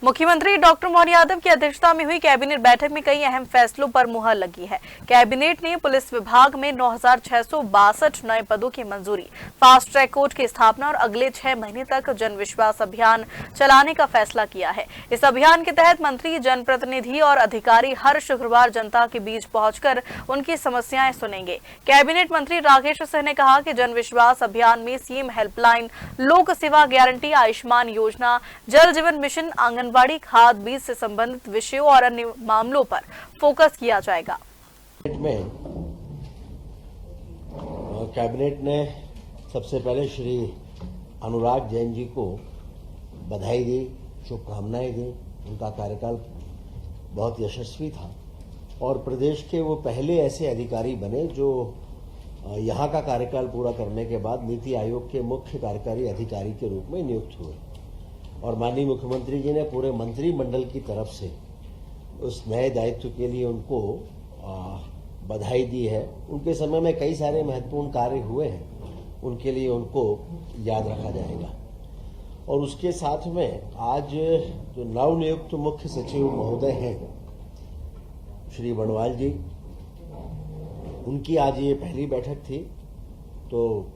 मुख्यमंत्री डॉक्टर मोहन यादव की अध्यक्षता में हुई कैबिनेट बैठक में कई अहम फैसलों पर मुहर लगी है। कैबिनेट ने पुलिस विभाग में 9,662 नए पदों की मंजूरी, फास्ट ट्रैक कोर्ट की स्थापना और अगले 6 महीने तक जन विश्वास अभियान चलाने का फैसला किया है। इस अभियान के तहत मंत्री, जनप्रतिनिधि और अधिकारी हर शुक्रवार जनता के बीच पहुंचकर उनकी समस्याएं सुनेंगे। कैबिनेट मंत्री राकेश सिंह ने कहा कि जन विश्वास अभियान में सीएम हेल्पलाइन, लोक सेवा गारंटी, आयुष्मान योजना, जल जीवन मिशन, आंगनबाड़ी, खाद बीज से संबंधित विषयों और अन्य मामलों पर फोकस किया जाएगा। कैबिनेट ने सबसे पहले श्री अनुराग जैन जी को बधाई दी, शुभकामनाएं दी। उनका कार्यकाल बहुत यशस्वी था और प्रदेश के वो पहले ऐसे अधिकारी बने जो यहाँ का कार्यकाल पूरा करने के बाद नीति आयोग के मुख्य कार्यकारी अधिकारी के रूप में नियुक्त हुए। और माननीय मुख्यमंत्री जी ने पूरे मंत्रिमंडल की तरफ से उस नए दायित्व के लिए उनको बधाई दी है। उनके समय में कई सारे महत्वपूर्ण कार्य हुए हैं, उनके लिए उनको याद रखा जाएगा। और उसके साथ में आज जो नवनियुक्त मुख्य सचिव महोदय हैं श्री बणवाल जी, उनकी आज ये पहली बैठक थी, तो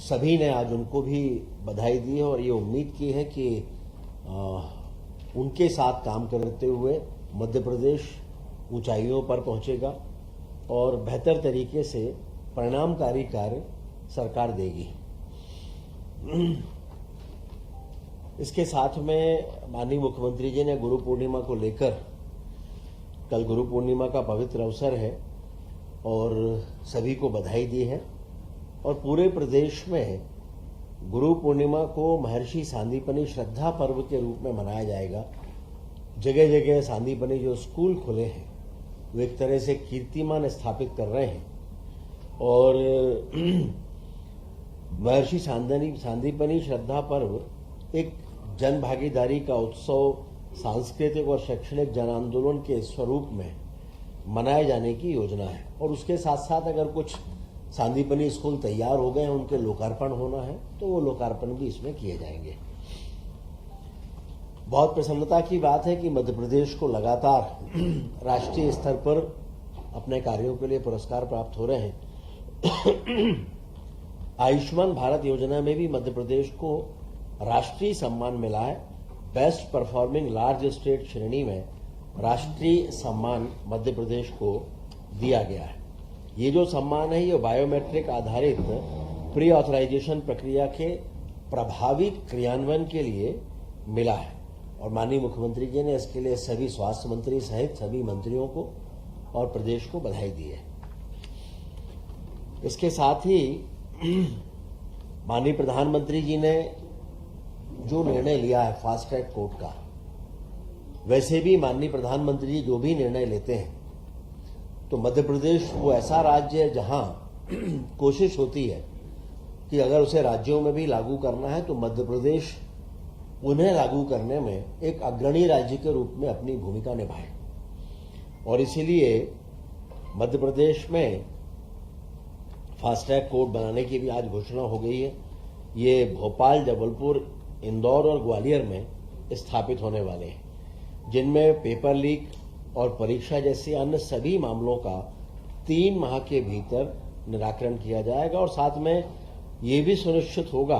सभी ने आज उनको भी बधाई दी है और ये उम्मीद की है कि उनके साथ काम करते हुए मध्य प्रदेश ऊंचाइयों पर पहुंचेगा और बेहतर तरीके से परिणामकारी कार्य सरकार देगी। इसके साथ में माननीय मुख्यमंत्री जी ने गुरु पूर्णिमा को लेकर, कल गुरु पूर्णिमा का पवित्र अवसर है और सभी को बधाई दी है। और पूरे प्रदेश में गुरु पूर्णिमा को महर्षि सांदीपनि श्रद्धा पर्व के रूप में मनाया जाएगा। जगह जगह सांदीपनि जो स्कूल खुले हैं वो एक तरह से कीर्तिमान स्थापित कर रहे हैं और महर्षि सांदीपनि श्रद्धा पर्व एक जन भागीदारी का उत्सव, सांस्कृतिक और शैक्षणिक जन आंदोलन के स्वरूप में मनाए जाने की योजना है। और उसके साथ साथ अगर कुछ सांदीपनि स्कूल तैयार हो गए हैं, उनके लोकार्पण होना है, तो वो लोकार्पण भी इसमें किए जाएंगे। बहुत प्रसन्नता की बात है कि मध्य प्रदेश को लगातार राष्ट्रीय स्तर पर अपने कार्यों के लिए पुरस्कार प्राप्त हो रहे हैं। आयुष्मान भारत योजना में भी मध्य प्रदेश को राष्ट्रीय सम्मान मिला है। बेस्ट परफॉर्मिंग लार्ज स्टेट श्रेणी में राष्ट्रीय सम्मान मध्य प्रदेश को दिया गया है। ये जो सम्मान है ये बायोमेट्रिक आधारित प्री ऑथराइजेशन प्रक्रिया के प्रभावी क्रियान्वयन के लिए मिला है और माननीय मुख्यमंत्री जी ने इसके लिए सभी स्वास्थ्य मंत्री सहित सभी मंत्रियों को और प्रदेश को बधाई दी है। इसके साथ ही माननीय प्रधानमंत्री जी ने जो निर्णय लिया है फास्ट ट्रैक कोर्ट का, वैसे भी माननीय प्रधानमंत्री जी जो भी निर्णय लेते हैं तो मध्य प्रदेश वो ऐसा राज्य है जहां कोशिश होती है कि अगर उसे राज्यों में भी लागू करना है तो मध्य प्रदेश उन्हें लागू करने में एक अग्रणी राज्य के रूप में अपनी भूमिका निभाए। और इसीलिए मध्य प्रदेश में फास्ट ट्रैक कोर्ट बनाने की भी आज घोषणा हो गई है। ये भोपाल, जबलपुर, इंदौर और ग्वालियर में स्थापित होने वाले हैं, जिनमें पेपर लीक और परीक्षा जैसे अन्य सभी मामलों का 3 माह के भीतर निराकरण किया जाएगा। और साथ में ये भी सुनिश्चित होगा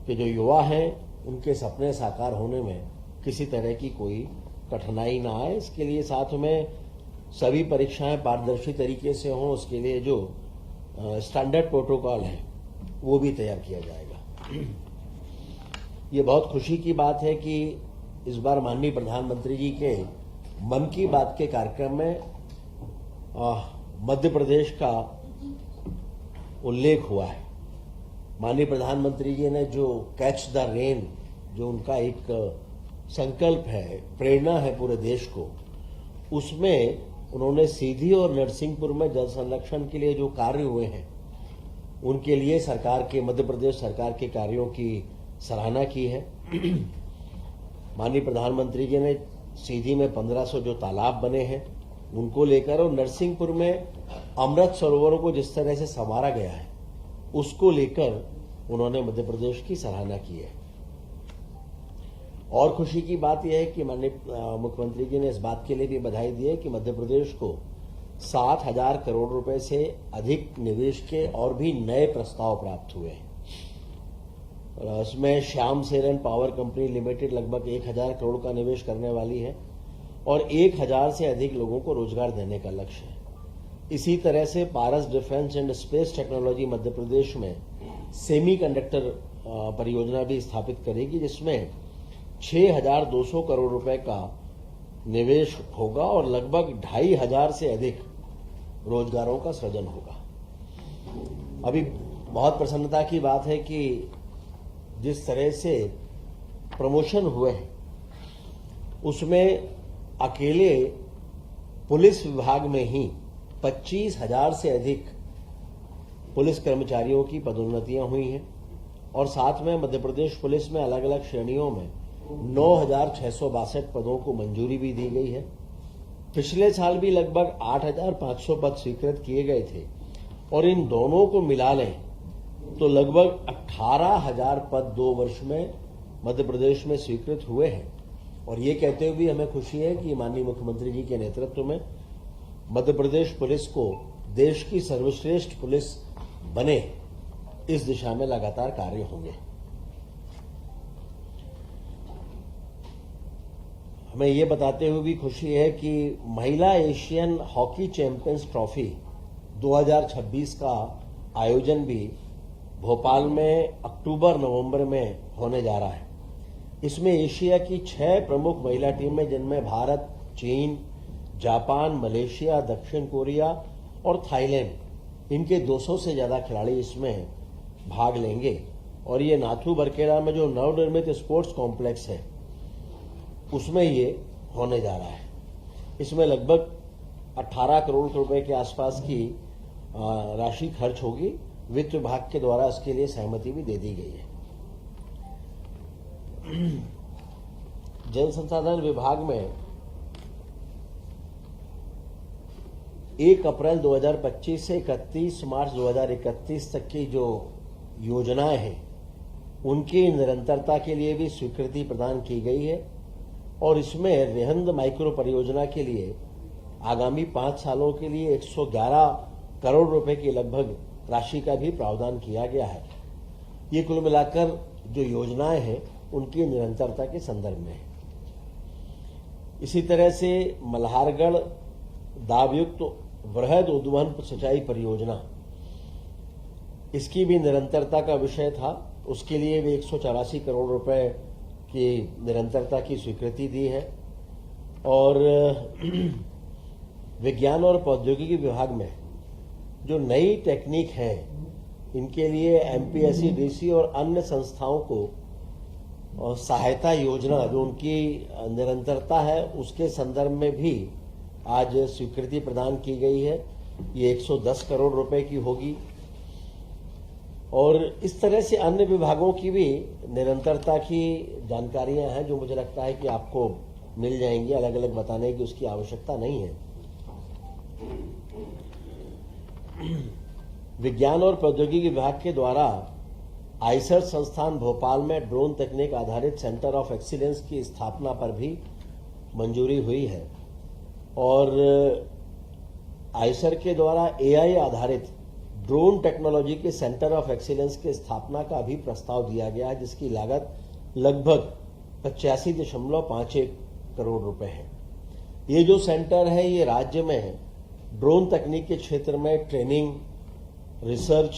कि जो युवा हैं उनके सपने साकार होने में किसी तरह की कोई कठिनाई ना आए। इसके लिए साथ में सभी परीक्षाएं पारदर्शी तरीके से हों, उसके लिए जो स्टैंडर्ड प्रोटोकॉल है वो भी तैयार किया जाएगा। ये बहुत खुशी की बात है कि इस बार माननीय प्रधानमंत्री जी के मन की बात के कार्यक्रम में मध्य प्रदेश का उल्लेख हुआ है। माननीय प्रधानमंत्री जी ने जो कैच द रेन, जो उनका एक संकल्प है, प्रेरणा है पूरे देश को, उसमें उन्होंने सीधी और नरसिंहपुर में जल संरक्षण के लिए जो कार्य हुए हैं उनके लिए मध्य प्रदेश सरकार के कार्यों की सराहना की है। माननीय प्रधानमंत्री जी ने सीधी में 1500 जो तालाब बने हैं उनको लेकर और नरसिंहपुर में अमृत सरोवरों को जिस तरह से संवारा गया है उसको लेकर उन्होंने मध्य प्रदेश की सराहना की है। और खुशी की बात यह है कि माननीय मुख्यमंत्री जी ने इस बात के लिए भी बधाई दी है कि मध्य प्रदेश को 7,000 करोड़ रुपए से अधिक निवेश के और भी नए प्रस्ताव प्राप्त हुए हैं। और इसमें श्याम सेरन पावर कंपनी लिमिटेड लगभग 1,000 करोड़ का निवेश करने वाली है और 1,000 से अधिक लोगों को रोजगार देने का लक्ष्य है। इसी तरह से पारस defence and space technology Madhya Pradesh में सेमीकंडक्टर परियोजना भी स्थापित करेगी, जिसमें 6,200 करोड़ रुपए का निवेश होगा और लगभग 2,500 से अधिक रोजगारों का सृजन होगा। अभी बहुत प्रसन्नता की बात है कि जिस तरह से प्रमोशन हुए हैं उसमें अकेले पुलिस विभाग में ही 25,000 से अधिक पुलिस कर्मचारियों की पदोन्नतियां हुई हैं और साथ में मध्य प्रदेश पुलिस में अलग अलग श्रेणियों में 9,662 पदों को मंजूरी भी दी गई है। पिछले साल भी लगभग 8,500 पद स्वीकृत किए गए थे और इन दोनों को मिला लें तो लगभग 18,000 पद 2 वर्ष में मध्य प्रदेश में स्वीकृत हुए हैं। और ये कहते हुए भी हमें खुशी है कि माननीय मुख्यमंत्री जी के नेतृत्व में मध्य प्रदेश पुलिस को देश की सर्वश्रेष्ठ पुलिस बने, इस दिशा में लगातार कार्य होंगे। हमें ये बताते हुए भी खुशी है कि महिला एशियन हॉकी चैंपियंस ट्रॉफी 2026 का आयोजन भी भोपाल में अक्टूबर-नवंबर में होने जा रहा है। इसमें एशिया की 6 प्रमुख महिला टीमें, जिनमें भारत, चीन, जापान, मलेशिया, दक्षिण कोरिया और थाईलैंड, इनके 200 से ज्यादा खिलाड़ी इसमें भाग लेंगे। और ये नाथू बरकेड़ा में जो नवनिर्मित स्पोर्ट्स कॉम्प्लेक्स है उसमें ये होने जा रहा है। इसमें लगभग 18 करोड़ रुपए के आसपास की राशि खर्च होगी। वित्त विभाग के द्वारा इसके लिए सहमति भी दे दी गई है। जल संसाधन विभाग में 1 अप्रैल 2025 से 31 मार्च 2031 तक की जो योजनाएं हैं उनकी निरंतरता के लिए भी स्वीकृति प्रदान की गई है और इसमें रेहंद माइक्रो परियोजना के लिए आगामी 5 सालों के लिए 111 करोड़ रुपए की लगभग राशि का भी प्रावधान किया गया है। ये कुल मिलाकर जो योजनाएं हैं उनकी निरंतरता के संदर्भ में है। इसी तरह से मल्हारगढ़ दाबयुक्त वृहद उद्वहन सिंचाई परियोजना, इसकी भी निरंतरता का विषय था। उसके लिए भी 184 करोड़ रुपए की निरंतरता की स्वीकृति दी है। और विज्ञान और प्रौद्योगिकी विभाग में जो नई टेक्निक है इनके लिए एमपीएससी और अन्य संस्थाओं को सहायता योजना जो उनकी निरंतरता है उसके संदर्भ में भी आज स्वीकृति प्रदान की गई है। ये 110 करोड़ रुपए की होगी। और इस तरह से अन्य विभागों की भी निरंतरता की जानकारियां हैं जो मुझे लगता है कि आपको मिल जाएंगी। अलग अलग बताने की उसकी आवश्यकता नहीं है। विज्ञान और प्रौद्योगिकी विभाग के द्वारा आईसर संस्थान भोपाल में ड्रोन तकनीक आधारित सेंटर ऑफ एक्सीलेंस की स्थापना पर भी मंजूरी हुई है और आईसर के द्वारा एआई आधारित ड्रोन टेक्नोलॉजी के सेंटर ऑफ एक्सीलेंस की स्थापना का भी प्रस्ताव दिया गया है, जिसकी लागत लगभग 85.51 करोड़ रुपए है। ये जो सेंटर है ये राज्य में ड्रोन तकनीक के क्षेत्र में ट्रेनिंग, रिसर्च,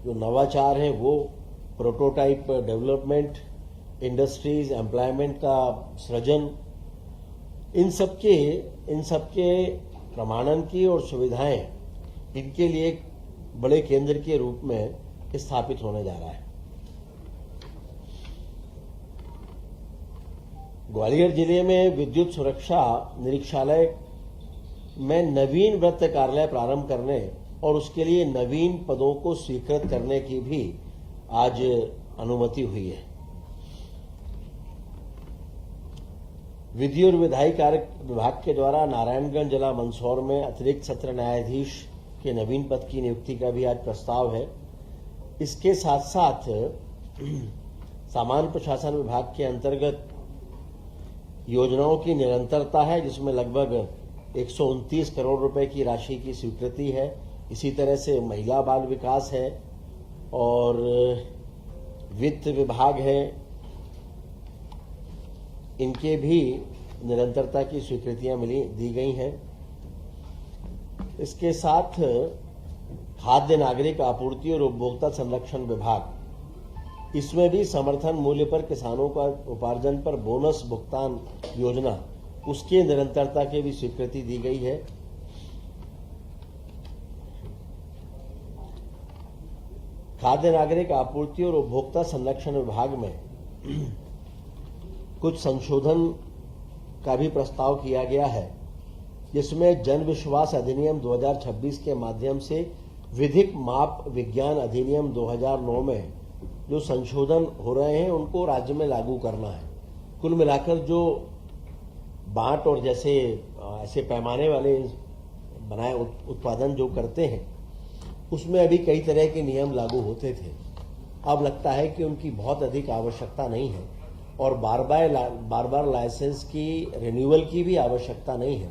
जो नवाचार है वो, प्रोटोटाइप डेवलपमेंट, इंडस्ट्रीज, एम्प्लॉयमेंट का सृजन, इन सबके प्रमाणन की और सुविधाएं इनके लिए एक बड़े केंद्र के रूप में स्थापित होने जा रहा है। ग्वालियर जिले में विद्युत सुरक्षा निरीक्षालय में नवीन वृत्त कार्यालय प्रारंभ करने और उसके लिए नवीन पदों को स्वीकृत करने की भी आज अनुमति हुई है। विधि और विधायी कार्य विभाग के द्वारा नारायणगंज जिला मंदसौर में अतिरिक्त सत्र न्यायाधीश के नवीन पद की नियुक्ति का भी आज प्रस्ताव है। इसके साथ साथ सामान्य प्रशासन विभाग के अंतर्गत योजनाओं की निरंतरता है, जिसमें लगभग 129 करोड़ रुपए की राशि की स्वीकृति है। इसी तरह से महिला बाल विकास है और वित्त विभाग है, इनके भी निरंतरता की स्वीकृतियां दी गई हैं। इसके साथ खाद्य नागरिक आपूर्ति और उपभोक्ता संरक्षण विभाग, इसमें भी समर्थन मूल्य पर किसानों का उपार्जन पर बोनस भुगतान योजना, उसके निरंतरता की भी स्वीकृति दी गई है। खाद्य नागरिक आपूर्ति और उपभोक्ता संरक्षण विभाग में कुछ संशोधन का भी प्रस्ताव किया गया है, जिसमें जन विश्वास अधिनियम 2026 के माध्यम से विधिक माप विज्ञान अधिनियम 2009 में जो संशोधन हो रहे हैं उनको राज्य में लागू करना है। कुल मिलाकर जो बांट और जैसे ऐसे पैमाने वाले बनाए उत्पादन जो करते हैं, उसमें अभी कई तरह के नियम लागू होते थे। अब लगता है कि उनकी बहुत अधिक आवश्यकता नहीं है और बार बार लाइसेंस की रिन्यूअल की भी आवश्यकता नहीं है,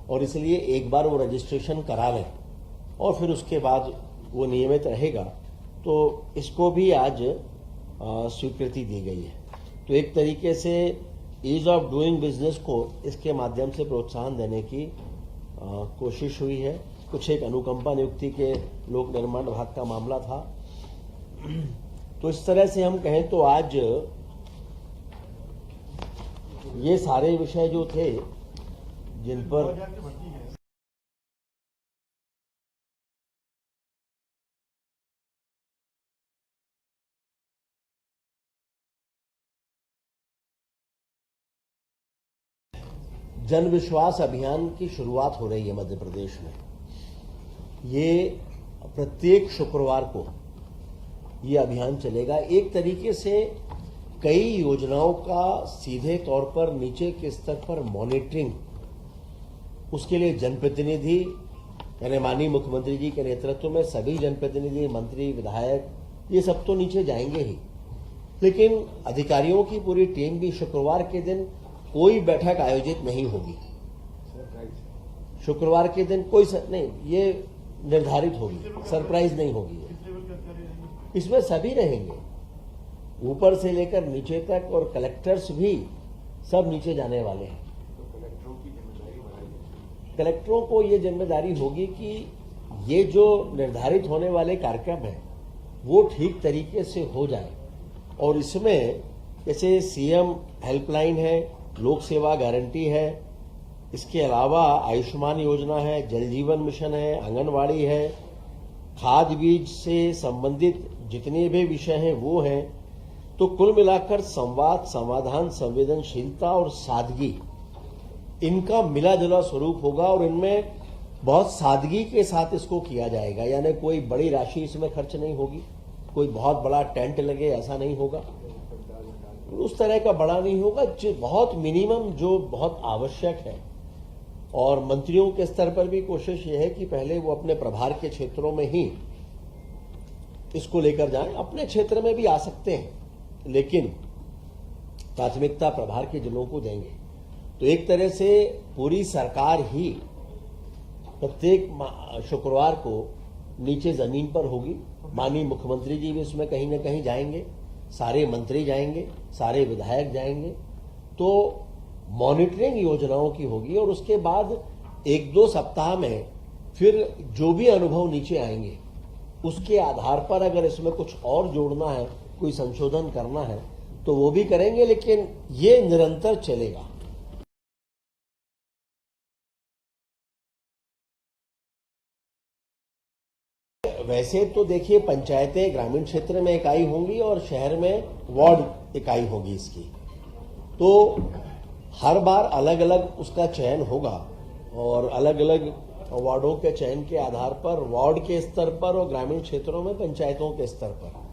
और इसलिए एक बार वो रजिस्ट्रेशन करा लें और फिर उसके बाद वो नियमित रहेगा। तो इसको भी आज स्वीकृति दी गई है। तो एक तरीके से ईज ऑफ डूइंग बिजनेस को इसके माध्यम से प्रोत्साहन देने की कोशिश हुई है। कुछ एक अनुकंपा नियुक्ति के लोक निर्माण विभाग का मामला था। तो इस तरह से हम कहें तो आज ये सारे विषय जो थे जिन पर जन विश्वास अभियान की शुरुआत हो रही है मध्य प्रदेश में। ये प्रत्येक शुक्रवार को ये अभियान चलेगा। एक तरीके से कई योजनाओं का सीधे तौर पर नीचे के स्तर पर मॉनिटरिंग, उसके लिए जनप्रतिनिधि यानी माननीय मुख्यमंत्री जी के नेतृत्व में सभी जनप्रतिनिधि, मंत्री, विधायक, ये सब तो नीचे जाएंगे ही, लेकिन अधिकारियों की पूरी टीम भी शुक्रवार के दिन कोई बैठक आयोजित नहीं होगी। शुक्रवार के दिन कोई नहीं, ये निर्धारित होगी, सरप्राइज नहीं होगी। इसमें सभी रहेंगे, ऊपर से लेकर नीचे तक, और कलेक्टर्स भी सब नीचे जाने वाले हैं। कलेक्टरों को ये जिम्मेदारी होगी कि ये जो निर्धारित होने वाले कार्यक्रम हैं वो ठीक तरीके से हो जाए, और इसमें जैसे सीएम हेल्पलाइन है, लोक सेवा गारंटी है, इसके अलावा आयुष्मान योजना है, जल जीवन मिशन है, आंगनवाड़ी है, खाद बीज से संबंधित जितने भी विषय हैं वो हैं। तो कुल मिलाकर संवाद, समाधान, संवेदनशीलता और सादगी, इनका मिला जुला स्वरूप होगा, और इनमें बहुत सादगी के साथ इसको किया जाएगा। यानी कोई बड़ी राशि इसमें खर्च नहीं होगी, कोई बहुत बड़ा टेंट लगे ऐसा नहीं होगा, उस तरह का बड़ा नहीं होगा, जो बहुत मिनिमम, जो बहुत आवश्यक है। और मंत्रियों के स्तर पर भी कोशिश यह है कि पहले वो अपने प्रभार के क्षेत्रों में ही इसको लेकर जाएं। अपने क्षेत्र में भी आ सकते हैं, लेकिन प्राथमिकता प्रभार के जिलों को देंगे। तो एक तरह से पूरी सरकार ही प्रत्येक शुक्रवार को नीचे जमीन पर होगी। माननीय मुख्यमंत्री जी भी इसमें कहीं ना कहीं जाएंगे, सारे मंत्री जाएंगे, सारे विधायक जाएंगे। तो मॉनिटरिंग योजनाओं की होगी, और उसके बाद 1-2 सप्ताह में फिर जो भी अनुभव नीचे आएंगे उसके आधार पर अगर इसमें कुछ और जोड़ना है, कोई संशोधन करना है, तो वो भी करेंगे, लेकिन ये निरंतर चलेगा। वैसे तो देखिए, पंचायतें ग्रामीण क्षेत्र में इकाई होंगी और शहर में वार्ड इकाई होगी इसकी। तो हर बार अलग अलग उसका चयन होगा, और अलग अलग वार्डों के चयन के आधार पर वार्ड के स्तर पर और ग्रामीण क्षेत्रों में पंचायतों के स्तर पर